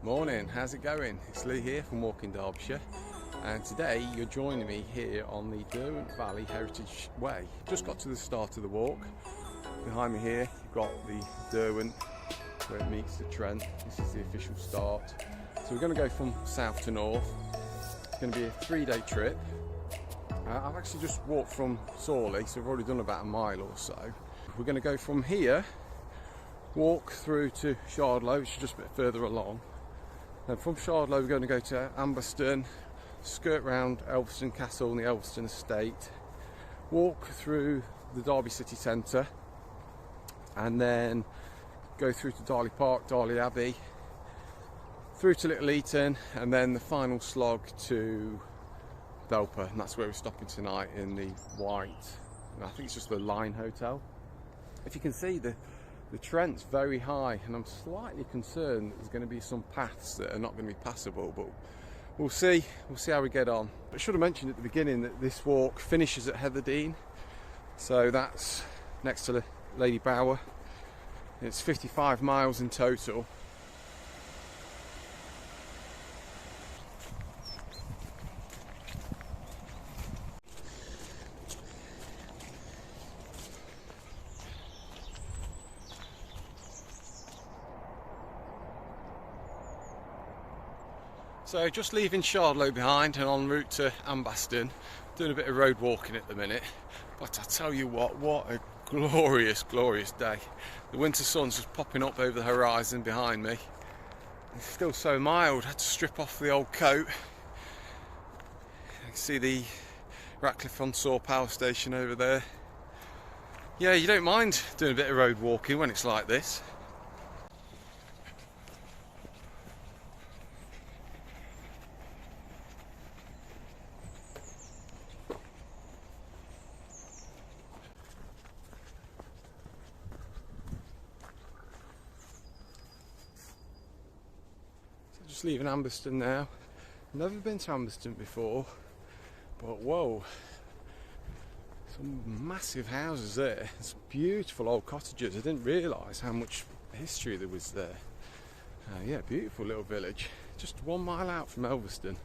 Morning, how's it going? It's Lee here from Walking Derbyshire, and today you're joining me here on the Derwent Valley Heritage Way. Just got to the start of the walk. Behind me here you've got the Derwent where it meets the Trent. This is the official start. So we're going to go from south to north. It's going to be a 3-day trip. I've actually just walked from Sorley, so we've already done about a mile or so. We're going to go from here, walk through to Shardlow, which is just a bit further along. And from Shardlow we're going to go to Ambaston, skirt round Elviston Castle and the Elviston estate, walk through the Derby city centre, and then go through to Darley Park, Darley Abbey, through to Little Eaton, and then the final slog to Belper, and that's where we're stopping tonight in the white, I think it's just the Line Hotel. If you can see, the Trent's very high, and I'm slightly concerned that there's going to be some paths that are not going to be passable, but we'll see how we get on. I should have mentioned at the beginning that this walk finishes at Heatherdean, so that's next to the Lady Bower. It's 55 miles in total. So just leaving Shardlow behind and en route to Ambaston, doing a bit of road walking at the minute, but I tell you what a glorious day. The winter sun's just popping up over the horizon behind me. It's still so mild. I had to strip off the old coat. You can see the Ratcliffe-on-Soar power station over there. Yeah, you don't mind doing a bit of road walking when it's like this. Just leaving Ambaston now. Never been to Ambaston before, but whoa, some massive houses there, some beautiful old cottages. I didn't realise how much history there was there. Yeah, beautiful little village, just 1 mile out from Elviston.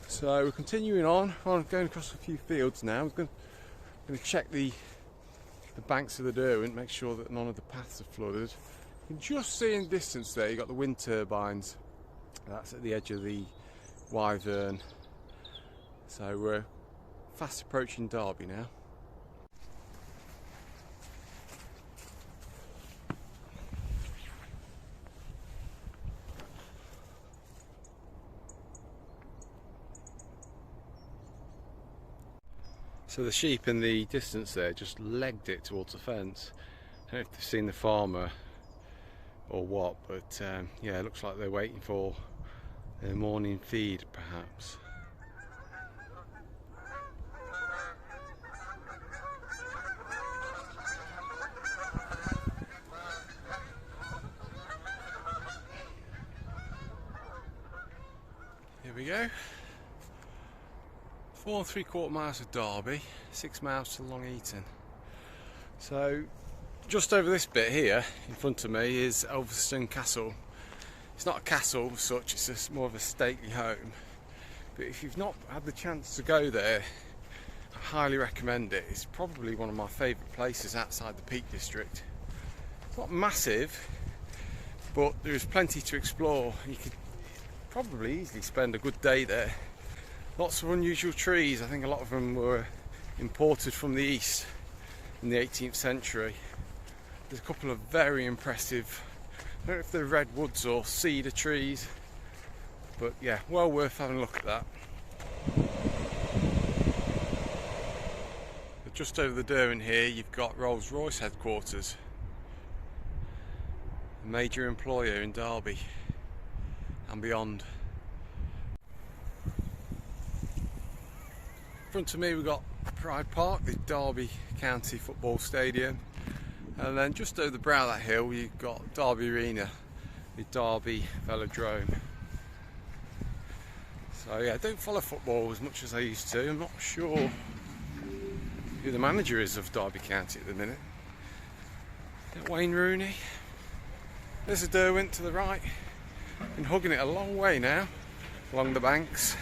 So we're continuing on, going across a few fields now. I'm going to check the banks of the Derwent, make sure that none of the paths are flooded. You can just see in the distance there, you've got the wind turbines. That's at the edge of the Wyvern. So we're fast approaching Derby now. So the sheep in the distance there just legged it towards the fence. I don't know if they've seen the farmer or what, but yeah, it looks like they're waiting for their morning feed perhaps. Here we go. 4 3/4 miles of Derby, 6 miles to Long Eaton. So just over this bit here in front of me is Elviston Castle. It's not a castle as such, it's just more of a stately home. But if you've not had the chance to go there, I highly recommend it. It's probably one of my favourite places outside the Peak District. It's not massive, but there's plenty to explore. You could probably easily spend a good day there. Lots of unusual trees. I think a lot of them were imported from the east in the 18th century. There's a couple of very impressive, I don't know if they're redwoods or cedar trees, but yeah, well worth having a look at that. But just over the Derwent here, you've got Rolls-Royce headquarters, a major employer in Derby and beyond. In front of me we've got Pride Park, the Derby County Football Stadium, and then just over the brow of that hill you've got Derby Arena, the Derby Velodrome. So yeah, I don't follow football as much as I used to. I'm not sure who the manager is of Derby County at the minute. Is it Wayne Rooney? There's a Derwent to the right. Been hugging it a long way now along the banks.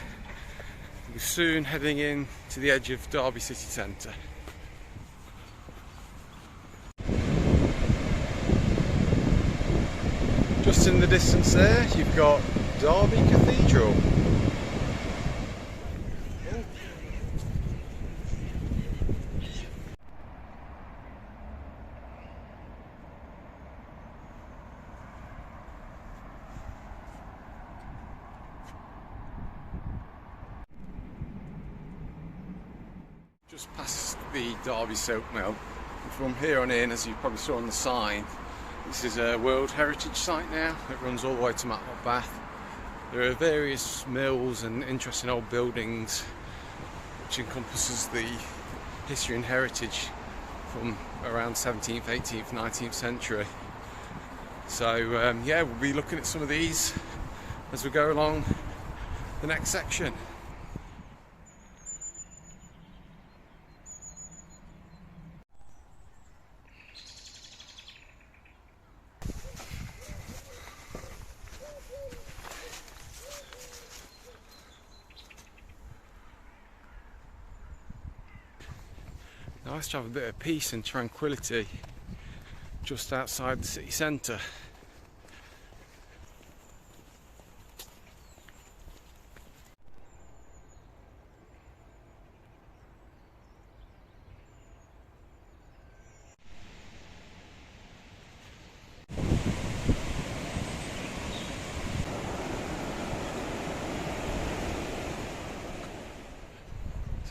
We're soon heading in to the edge of Derby city centre. Just in the distance there, you've got Derby Cathedral. Just past the Derby Silk Mill. From here on in, as you probably saw on the sign, this is a World Heritage Site now. It runs all the way to Matlock Bath. There are various mills and interesting old buildings which encompasses the history and heritage from around 17th, 18th, 19th century. So yeah, we'll be looking at some of these as we go along the next section. Nice to have a bit of peace and tranquility just outside the city centre.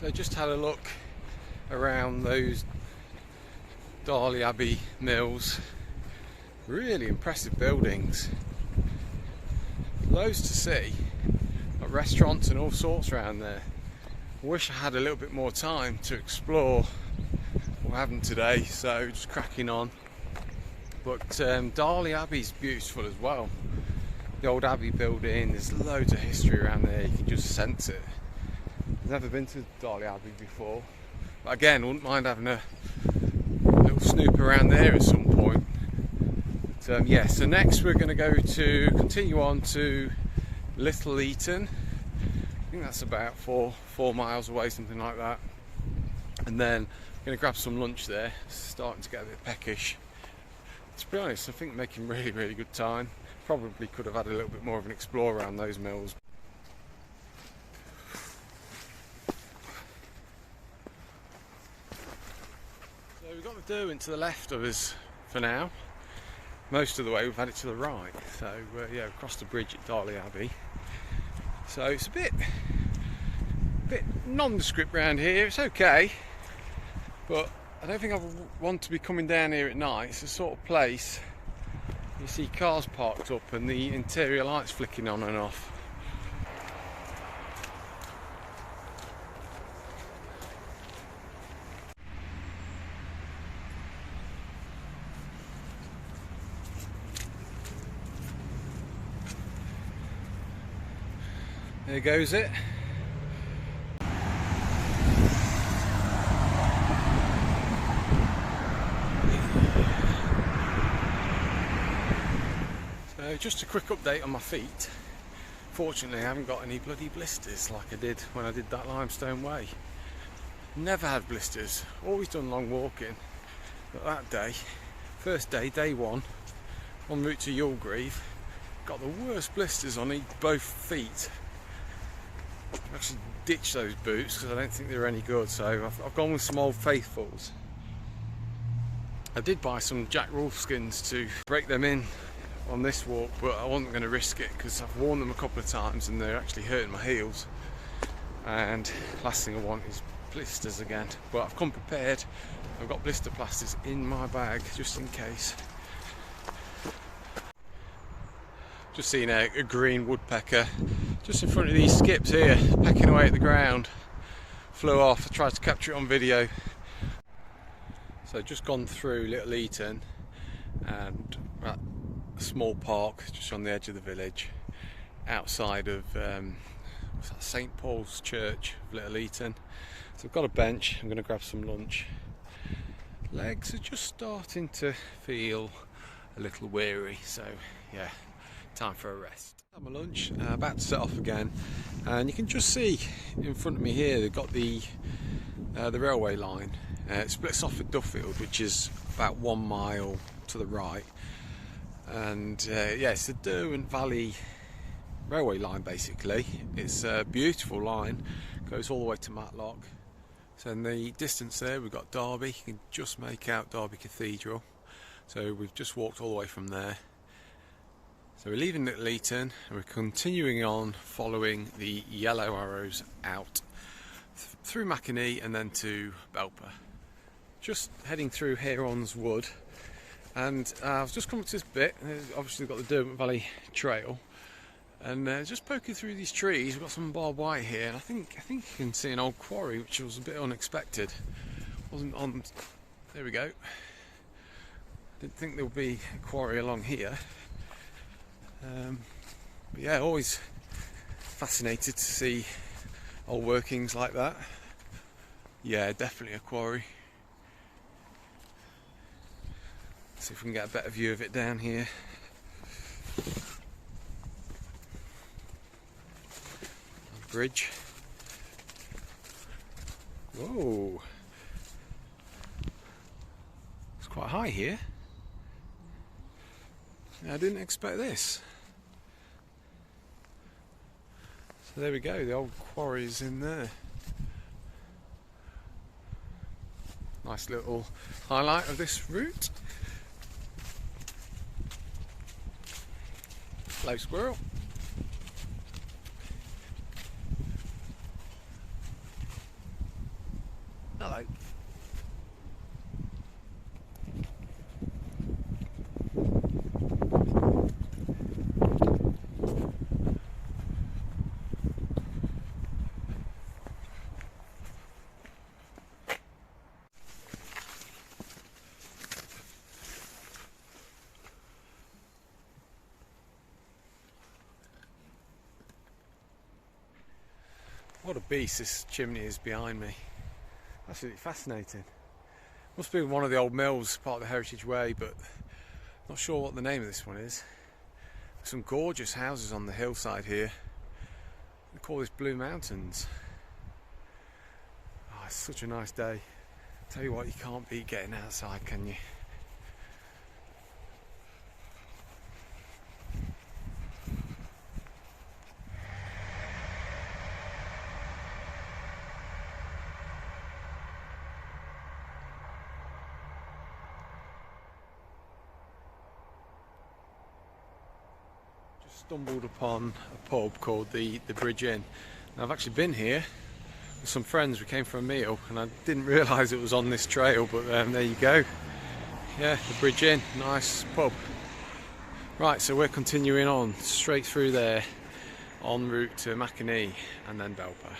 So just had a look around those Darley Abbey mills. Really impressive buildings. Loads to see. Got restaurants and all sorts around there. I wish I had a little bit more time to explore. We haven't today, so just cracking on. But Darley Abbey's beautiful as well. The old Abbey building, there's loads of history around there, you can just sense it. I've never been to Darley Abbey before. But again, I wouldn't mind having a little snoop around there at some point. But, yeah, so next we're going to continue on to Little Eaton. I think that's about four miles away, something like that. And then I'm going to grab some lunch there. It's starting to get a bit peckish. To be honest, I think making really good time. Probably could have had a little bit more of an explore around those mills. So we've got the Derwent to the left of us for now. Most of the way we've had it to the right. So yeah, we've crossed the bridge at Darley Abbey. So it's a bit nondescript round here. It's okay, but I don't think I want to be coming down here at night. It's the sort of place you see cars parked up and the interior lights flicking on and off. There goes it. So just a quick update on my feet. Fortunately I haven't got any bloody blisters like I did when I did that limestone way. Never had blisters, always done long walking. But that day, first day, day one, en route to Yulgrave, got the worst blisters on both feet. I've actually ditched those boots because I don't think they're any good, so I've gone with some Old Faithfuls. I did buy some Jack Wolfskins to break them in on this walk, but I wasn't going to risk it because I've worn them a couple of times and they're actually hurting my heels, and last thing I want is blisters again. But I've come prepared. I've got blister plasters in my bag just in case. Just seen a green woodpecker just in front of these skips here, pecking away at the ground. Flew off. I tried to capture it on video. So just gone through Little Eaton and at a small park just on the edge of the village, outside of what's that, St Paul's Church of Little Eaton. So I've got a bench. I'm going to grab some lunch. Legs are just starting to feel a little weary, so yeah, time for a rest. Had my lunch, about to set off again, and you can just see in front of me here they've got the railway line. It splits off at Duffield, which is about 1 mile to the right, and yeah, it's the Derwent Valley railway line basically. It's a beautiful line, goes all the way to Matlock. So in the distance there we've got Derby, you can just make out Derby Cathedral. So we've just walked all the way from there. So we're leaving Little Eaton and we're continuing on following the yellow arrows out through Makeney and then to Belper. Just heading through Heron's Wood, and I've just come up to this bit. Obviously we've got the Derwent Valley Trail, and just poking through these trees we've got some barbed wire here, and I think you can see an old quarry, which was a bit unexpected. Wasn't on. There we go. Didn't think there would be a quarry along here. But yeah, always fascinated to see old workings like that. Yeah, definitely a quarry. See if we can get a better view of it down here. Bridge. Whoa, it's quite high here. I didn't expect this. So there we go, the old quarry's in there. Nice little highlight of this route. Hello, squirrel. Hello. What a beast this chimney is behind me. Absolutely fascinating. Must be one of the old mills, part of the Heritage Way, but not sure what the name of this one is. Some gorgeous houses on the hillside here. They call this Blue Mountains. Oh, it's such a nice day. Tell you what, you can't beat getting outside, can you? Stumbled upon a pub called the Bridge Inn. Now, I've actually been here with some friends. We came for a meal and I didn't realise it was on this trail, but there you go. Yeah, the Bridge Inn, nice pub. Right, so we're continuing on straight through there en route to Makeney and then Belper.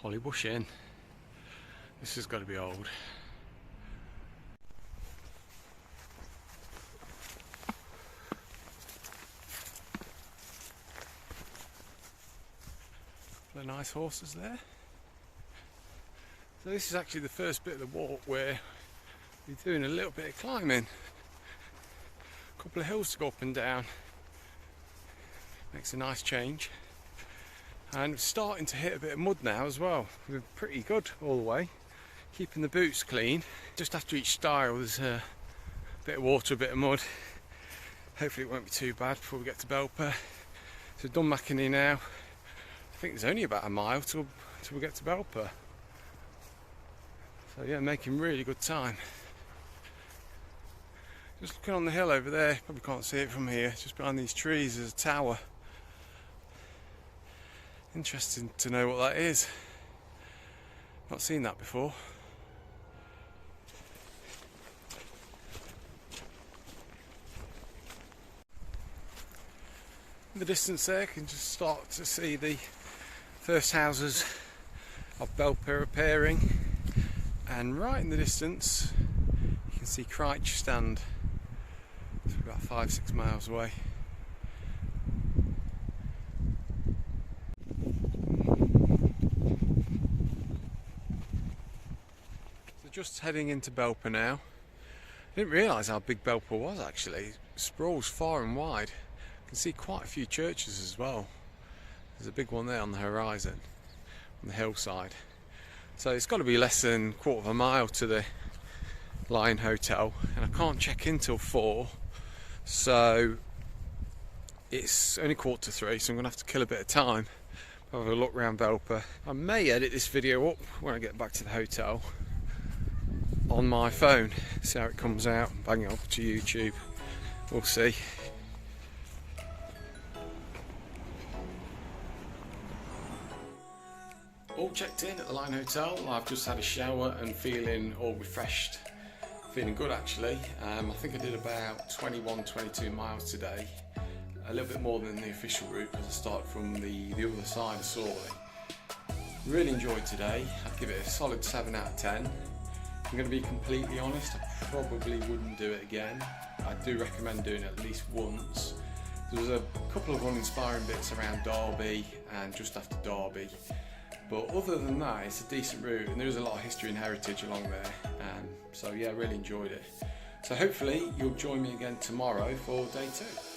Hollybush Inn. This has got to be old. Couple of nice horses there. So this is actually the first bit of the walk where we're doing a little bit of climbing. A couple of hills to go up and down. Makes a nice change. And it's starting to hit a bit of mud now as well. We're pretty good all the way, keeping the boots clean. Just after each stile there's a bit of water, a bit of mud. Hopefully it won't be too bad before we get to Belper. So done Makeney now. I think there's only about a mile till we get to Belper. So yeah, making really good time. Just looking on the hill over there, probably can't see it from here, just behind these trees there's a tower. Interesting to know what that is. Not seen that before. In the distance there, you can just start to see the first houses of Belper appearing, and right in the distance you can see Cryche stand. It's about 5-6 miles away. So just heading into Belper now. I didn't realise how big Belper was actually. It sprawls far and wide. You can see quite a few churches as well. There's a big one there on the horizon, on the hillside. So it's got to be less than a quarter of a mile to the Lion Hotel, and I can't check in till 4, so it's only 2:45, so I'm going to have to kill a bit of time. Have a look around Belper. I may edit this video up when I get back to the hotel on my phone, see how it comes out, and bang it up to YouTube. We'll see. All checked in at the Lion Hotel. I've just had a shower and feeling all refreshed. Feeling good actually. I think I did about 21-22 miles today. A little bit more than the official route because I started from the other side of Sawley. Really enjoyed today. I'd give it a solid 7 out of 10. I'm going to be completely honest, I probably wouldn't do it again. I do recommend doing it at least once. There was a couple of uninspiring bits around Derby and just after Derby. But other than that, it's a decent route, and there is a lot of history and heritage along there. So yeah, really enjoyed it. So hopefully you'll join me again tomorrow for day 2.